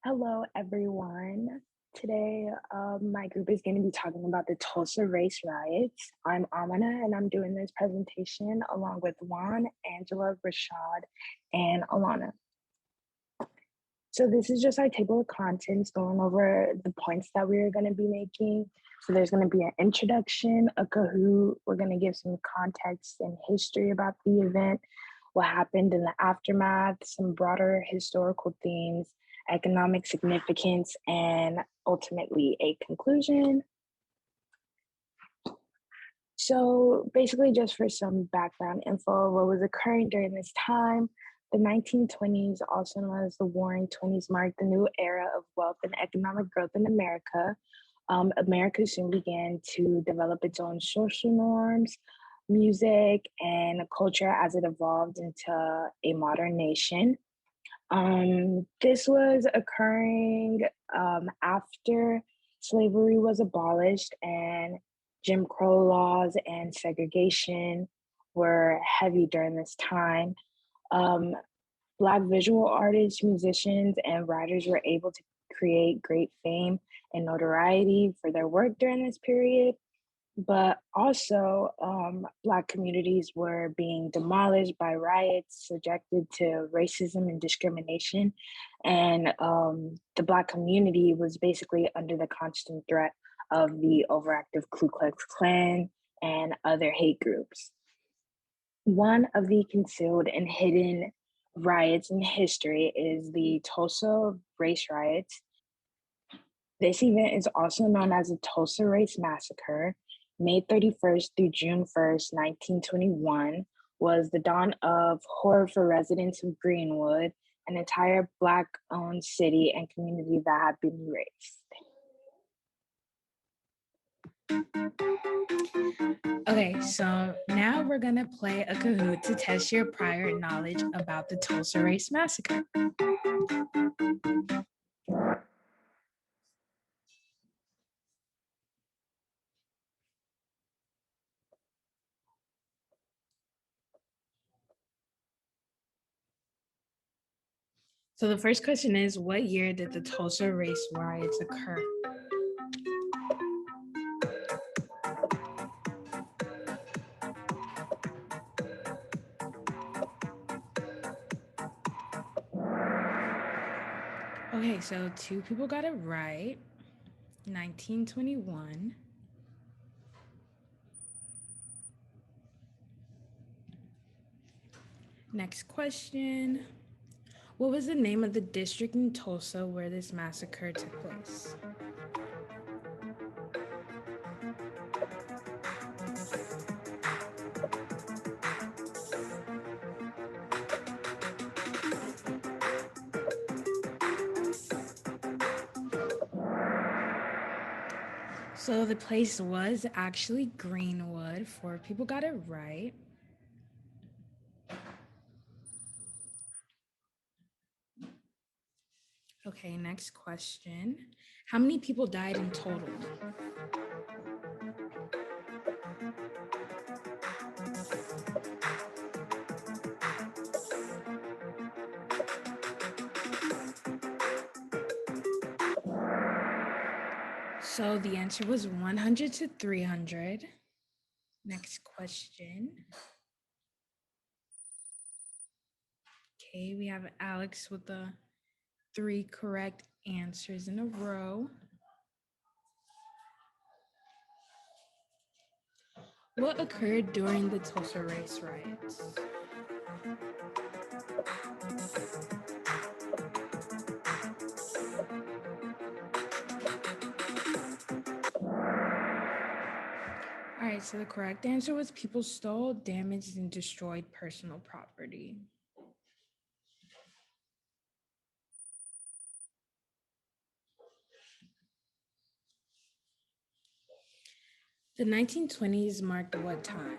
Hello, everyone. Today, my group is going to be talking about the Tulsa race riots. I'm Amina, and I'm doing this presentation along with Juan, Angela, Rashad, and Alana. So this is just our table of contents going over the points that we're going to be making. So there's going to be an introduction, a Kahoot. We're going to give some context and history about the event, what happened in the aftermath, some broader historical themes, economic significance, and ultimately a conclusion. So basically, just for some background info, what was occurring during this time, the 1920s, also known as the Roaring Twenties, marked the new era of wealth and economic growth in America. America soon began to develop its own social norms, music, and culture as it evolved into a modern nation. This was occurring after slavery was abolished and Jim Crow laws and segregation were heavy during this time. Um, Black visual artists, musicians, and writers were able to create great fame and notoriety for their work during this period. But also, Black communities were being demolished by riots, subjected to racism and discrimination. And the Black community was basically under the constant threat of the overactive Ku Klux Klan and other hate groups. One of the concealed and hidden riots in history is the Tulsa race riots. This event is also known as the Tulsa Race Massacre. May 31st through June 1st, 1921, was the dawn of horror for residents of Greenwood, an entire Black-owned city and community that had been erased. Okay, so now we're gonna play a Kahoot to test your prior knowledge about the Tulsa Race Massacre. So the first question is, what year did the Tulsa race riots occur? Okay, so two people got it right. 1921. Next question. What was the name of the district in Tulsa where this massacre took place? So the place was actually Greenwood. Four people got it right. Okay, next question. How many people died in total? So the answer was 100 to 300. Next question. Okay, we have Alex with the 3 correct answers in a row. What occurred during the Tulsa race riots? All right, so the correct answer was people stole, damaged, and destroyed personal property. The 1920s marked what time?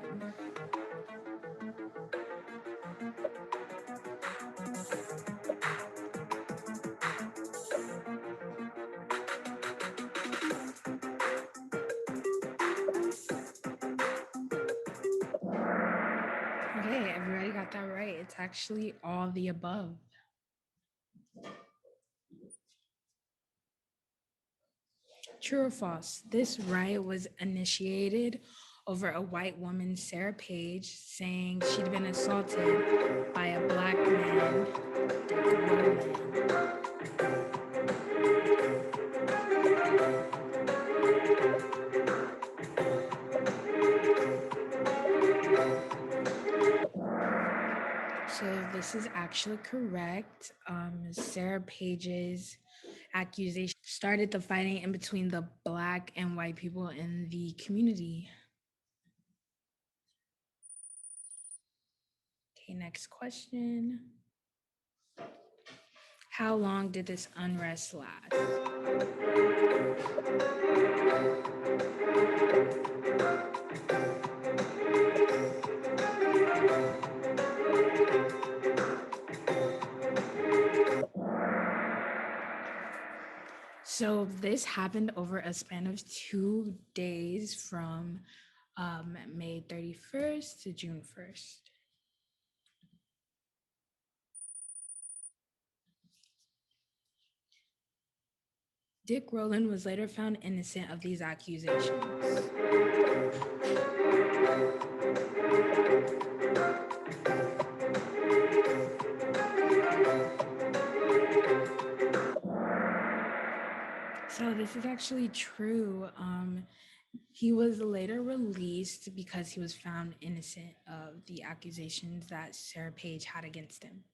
Okay, everybody got that right. It's actually all the above. True or false? This riot was initiated over a white woman, Sarah Page, saying she'd been assaulted by a black man, Dick Rowland. So this is actually correct. Sarah Page's accusation started the fighting in between the black and white people in the community. Okay, next question. How long did this unrest last? So this happened over a span of 2 days from May 31st to June 1st. Dick Rowland was later found innocent of these accusations. So this is actually true. He was later released because he was found innocent of the accusations that Sarah Page had against him.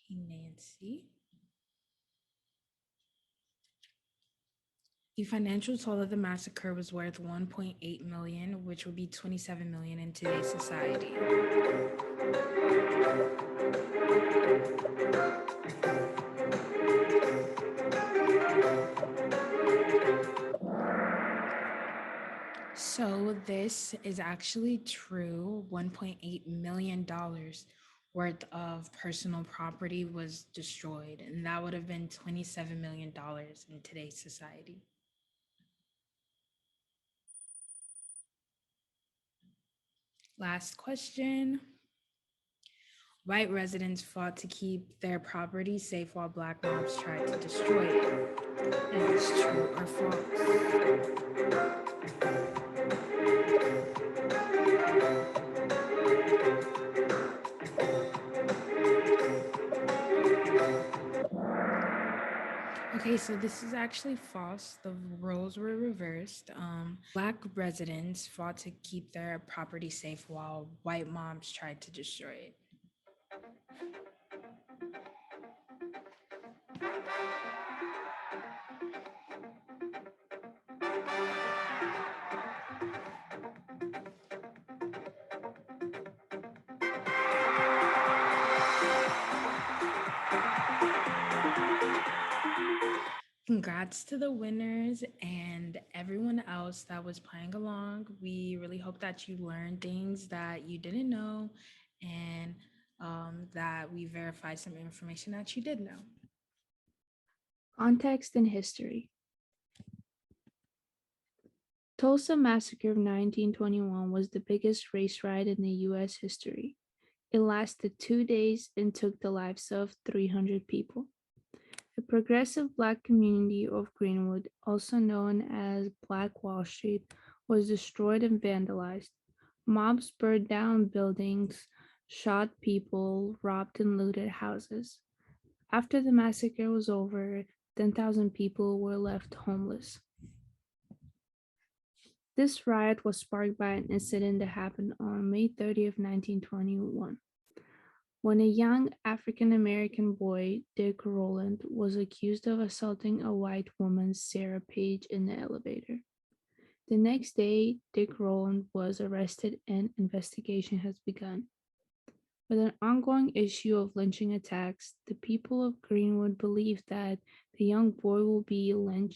Nancy. The financial toll of the massacre was worth 1.8 million, which would be 27 million in today's society. So this is actually true. $1.8 million worth of personal property was destroyed, and that would have been $27 million in today's society. Last question. White residents fought to keep their property safe while black mobs tried to destroy it. Is this true or false? Okay, so this is actually false. The roles were reversed. Black residents fought to keep their property safe while white mobs tried to destroy it. Congrats to the winners and everyone else that was playing along. We really hope that you learned things that you didn't know and that we verified some information that you did know. Context and history. Tulsa Massacre of 1921 was the biggest race riot in the U.S. history. It lasted 2 days and took the lives of 300 people. The progressive Black community of Greenwood, also known as Black Wall Street, was destroyed and vandalized. Mobs burned down buildings, shot people, robbed and looted houses. After the massacre was over, 10,000 people were left homeless. This riot was sparked by an incident that happened on May 30th, 1921, when a young African-American boy, Dick Rowland, was accused of assaulting a white woman, Sarah Page, in the elevator. The next day, Dick Rowland was arrested and investigation has begun. With an ongoing issue of lynching attacks, the people of Greenwood believe that the young boy will be lynched